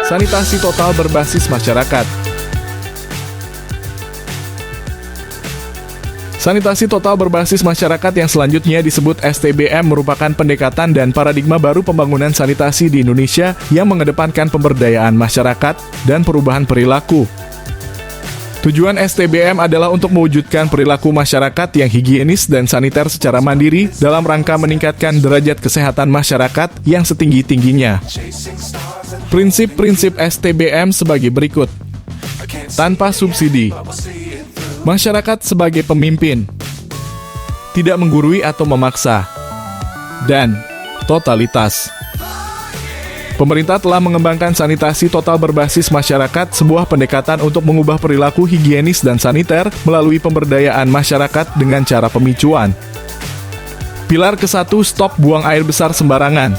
Sanitasi total berbasis masyarakat. Sanitasi total berbasis masyarakat yang selanjutnya disebut STBM merupakan pendekatan dan paradigma baru pembangunan sanitasi di Indonesia yang mengedepankan pemberdayaan masyarakat dan perubahan perilaku. Tujuan STBM adalah untuk mewujudkan perilaku masyarakat yang higienis dan saniter secara mandiri dalam rangka meningkatkan derajat kesehatan masyarakat yang setinggi-tingginya. Prinsip-prinsip STBM sebagai berikut. Tanpa subsidi. Masyarakat sebagai pemimpin. Tidak menggurui atau memaksa. Dan totalitas. Pemerintah telah mengembangkan sanitasi total berbasis masyarakat, sebuah pendekatan untuk mengubah perilaku higienis dan saniter melalui pemberdayaan masyarakat dengan cara pemicuan. Pilar ke-1, stop buang air besar sembarangan.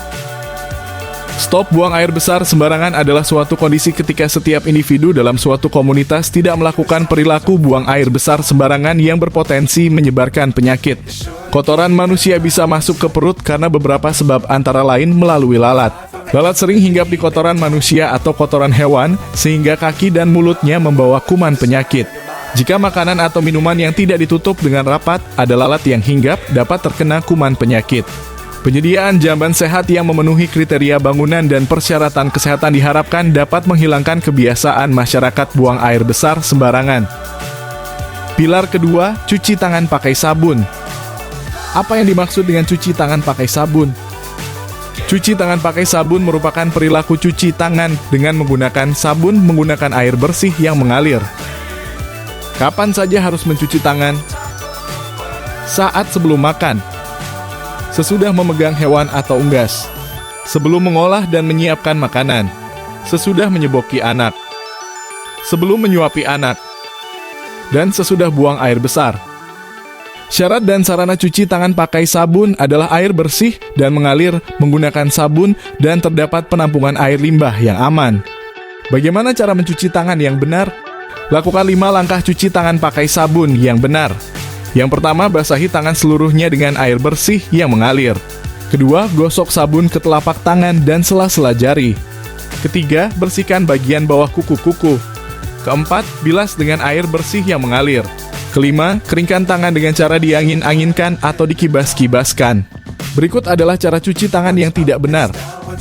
Stop buang air besar sembarangan adalah suatu kondisi ketika setiap individu dalam suatu komunitas tidak melakukan perilaku buang air besar sembarangan yang berpotensi menyebarkan penyakit. Kotoran manusia bisa masuk ke perut karena beberapa sebab, antara lain melalui lalat. Lalat sering hinggap di kotoran manusia atau kotoran hewan, sehingga kaki dan mulutnya membawa kuman penyakit. Jika makanan atau minuman yang tidak ditutup dengan rapat, ada lalat yang hinggap, dapat terkena kuman penyakit. Penyediaan jamban sehat yang memenuhi kriteria bangunan dan persyaratan kesehatan diharapkan dapat menghilangkan kebiasaan masyarakat buang air besar sembarangan. Pilar kedua, cuci tangan pakai sabun. Apa yang dimaksud dengan cuci tangan pakai sabun? Cuci tangan pakai sabun merupakan perilaku cuci tangan dengan menggunakan sabun menggunakan air bersih yang mengalir. Kapan saja harus mencuci tangan? Saat sebelum makan, sesudah memegang hewan atau unggas, sebelum mengolah dan menyiapkan makanan, sesudah menyeboki anak, sebelum menyuapi anak, dan sesudah buang air besar. Syarat dan sarana cuci tangan pakai sabun adalah air bersih dan mengalir menggunakan sabun dan terdapat penampungan air limbah yang aman. Bagaimana cara mencuci tangan yang benar? Lakukan 5 langkah cuci tangan pakai sabun yang benar. Yang pertama, basahi tangan seluruhnya dengan air bersih yang mengalir. Kedua, gosok sabun ke telapak tangan dan sela-sela jari. Ketiga, bersihkan bagian bawah kuku-kuku. Keempat, bilas dengan air bersih yang mengalir. Kelima, keringkan tangan dengan cara diangin-anginkan atau dikibas-kibaskan. Berikut adalah cara cuci tangan yang tidak benar.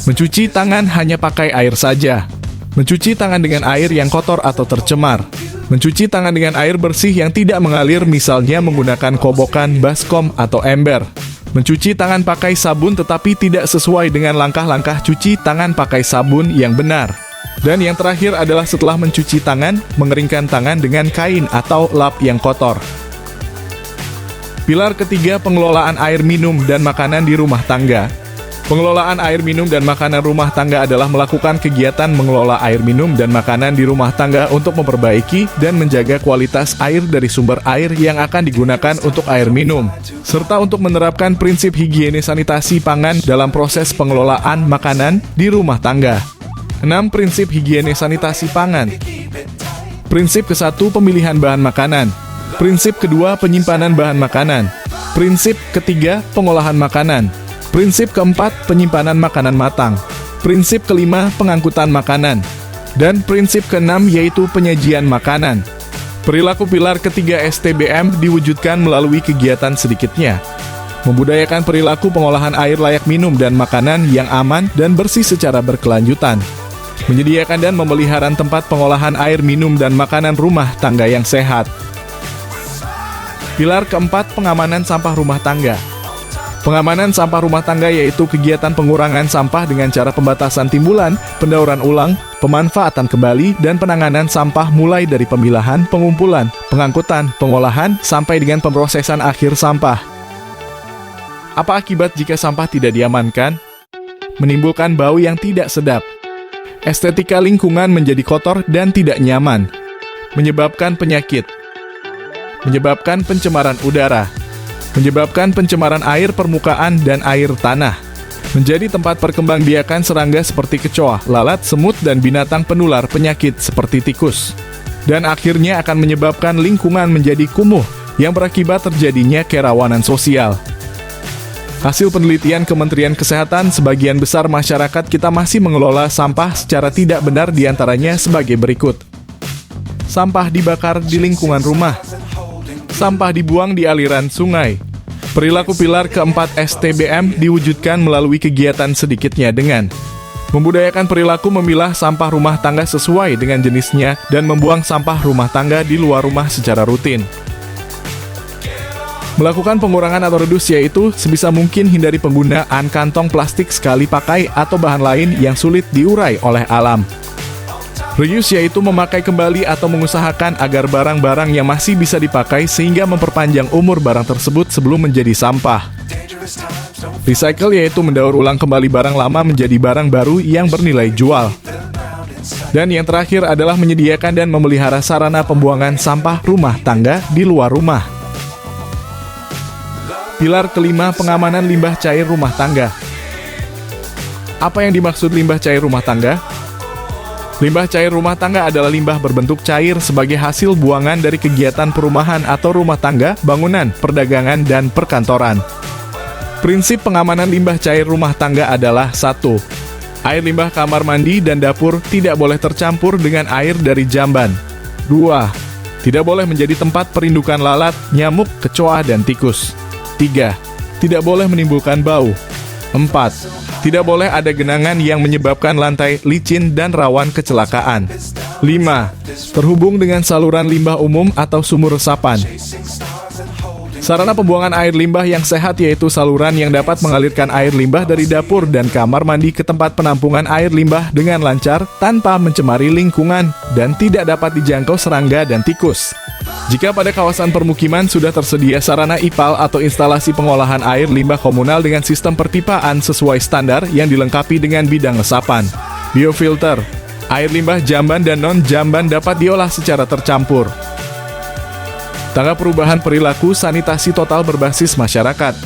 Mencuci tangan hanya pakai air saja. Mencuci tangan dengan air yang kotor atau tercemar. Mencuci tangan dengan air bersih yang tidak mengalir, misalnya menggunakan kobokan, baskom, atau ember. Mencuci tangan pakai sabun tetapi tidak sesuai dengan langkah-langkah cuci tangan pakai sabun yang benar. Dan yang terakhir adalah setelah mencuci tangan, mengeringkan tangan dengan kain atau lap yang kotor. Pilar ketiga, pengelolaan air minum dan makanan di rumah tangga. Pengelolaan air minum dan makanan rumah tangga adalah melakukan kegiatan mengelola air minum dan makanan di rumah tangga untuk memperbaiki dan menjaga kualitas air dari sumber air yang akan digunakan untuk air minum, serta untuk menerapkan prinsip higienis sanitasi pangan dalam proses pengelolaan makanan di rumah tangga. 6. Prinsip higienis sanitasi pangan. Prinsip ke-1, pemilihan bahan makanan. Prinsip kedua, penyimpanan bahan makanan. Prinsip ketiga, pengolahan makanan. Prinsip keempat, penyimpanan makanan matang. Prinsip kelima, pengangkutan makanan. Dan prinsip keenam yaitu penyajian makanan. Perilaku pilar ketiga STBM diwujudkan melalui kegiatan sedikitnya membudayakan perilaku pengolahan air layak minum dan makanan yang aman dan bersih secara berkelanjutan. Menyediakan dan memelihara tempat pengolahan air minum dan makanan rumah tangga yang sehat. Pilar keempat, pengamanan sampah rumah tangga. Pengamanan sampah rumah tangga yaitu kegiatan pengurangan sampah dengan cara pembatasan timbulan, pendauran ulang, pemanfaatan kembali, dan penanganan sampah mulai dari pemilahan, pengumpulan, pengangkutan, pengolahan, sampai dengan pemrosesan akhir sampah. Apa akibat jika sampah tidak diamankan? Menimbulkan bau yang tidak sedap. Estetika lingkungan menjadi kotor dan tidak nyaman. Menyebabkan penyakit. Menyebabkan pencemaran udara. Menyebabkan pencemaran air permukaan dan air tanah. Menjadi tempat perkembangbiakan serangga seperti kecoa, lalat, semut, dan binatang penular penyakit seperti tikus. Dan akhirnya akan menyebabkan lingkungan menjadi kumuh yang berakibat terjadinya kerawanan sosial. Hasil penelitian Kementerian Kesehatan, sebagian besar masyarakat kita masih mengelola sampah secara tidak benar, diantaranya sebagai berikut. Sampah dibakar di lingkungan rumah. Sampah dibuang di aliran sungai. Perilaku pilar keempat STBM diwujudkan melalui kegiatan sedikitnya dengan membudayakan perilaku memilah sampah rumah tangga sesuai dengan jenisnya dan membuang sampah rumah tangga di luar rumah secara rutin. Melakukan pengurangan atau reduce, yaitu sebisa mungkin hindari penggunaan kantong plastik sekali pakai atau bahan lain yang sulit diurai oleh alam. Reuse yaitu memakai kembali atau mengusahakan agar barang-barang yang masih bisa dipakai sehingga memperpanjang umur barang tersebut sebelum menjadi sampah. Recycle yaitu mendaur ulang kembali barang lama menjadi barang baru yang bernilai jual. Dan yang terakhir adalah menyediakan dan memelihara sarana pembuangan sampah rumah tangga di luar rumah. Pilar kelima, pengamanan limbah cair rumah tangga. Apa yang dimaksud limbah cair rumah tangga? Limbah cair rumah tangga adalah limbah berbentuk cair sebagai hasil buangan dari kegiatan perumahan atau rumah tangga, bangunan, perdagangan, dan perkantoran. Prinsip pengamanan limbah cair rumah tangga adalah 1. Air limbah kamar mandi dan dapur tidak boleh tercampur dengan air dari jamban. 2. Tidak boleh menjadi tempat perindukan lalat, nyamuk, kecoa, dan tikus. 3. Tidak boleh menimbulkan bau. 4. Tidak boleh ada genangan yang menyebabkan lantai licin dan rawan kecelakaan. 5. Terhubung dengan saluran limbah umum atau sumur resapan. Sarana pembuangan air limbah yang sehat yaitu saluran yang dapat mengalirkan air limbah dari dapur dan kamar mandi ke tempat penampungan air limbah dengan lancar tanpa mencemari lingkungan dan tidak dapat dijangkau serangga dan tikus. Jika pada kawasan permukiman sudah tersedia sarana IPAL atau instalasi pengolahan air limbah komunal dengan sistem perpipaan sesuai standar yang dilengkapi dengan bidang resapan, biofilter, air limbah jamban dan non-jamban dapat diolah secara tercampur. Tangga perubahan perilaku sanitasi total berbasis masyarakat.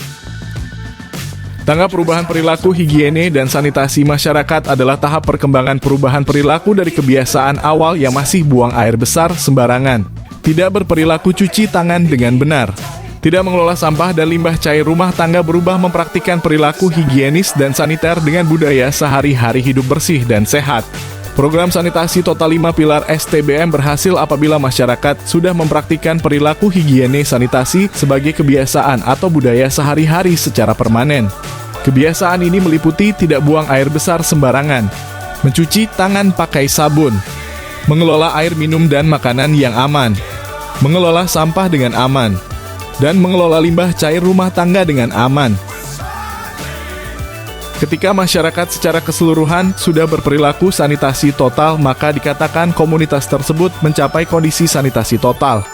Tangga perubahan perilaku higiene dan sanitasi masyarakat adalah tahap perkembangan perubahan perilaku dari kebiasaan awal yang masih buang air besar sembarangan, tidak berperilaku cuci tangan dengan benar, tidak mengelola sampah dan limbah cair rumah tangga, berubah mempraktikkan perilaku higienis dan saniter dengan budaya sehari-hari hidup bersih dan sehat. Program sanitasi total 5 pilar STBM berhasil apabila masyarakat sudah mempraktikkan perilaku higiene sanitasi sebagai kebiasaan atau budaya sehari-hari secara permanen. Kebiasaan ini meliputi tidak buang air besar sembarangan, mencuci tangan pakai sabun, mengelola air minum dan makanan yang aman, mengelola sampah dengan aman, dan mengelola limbah cair rumah tangga dengan aman. Ketika masyarakat secara keseluruhan sudah berperilaku sanitasi total, maka dikatakan komunitas tersebut mencapai kondisi sanitasi total.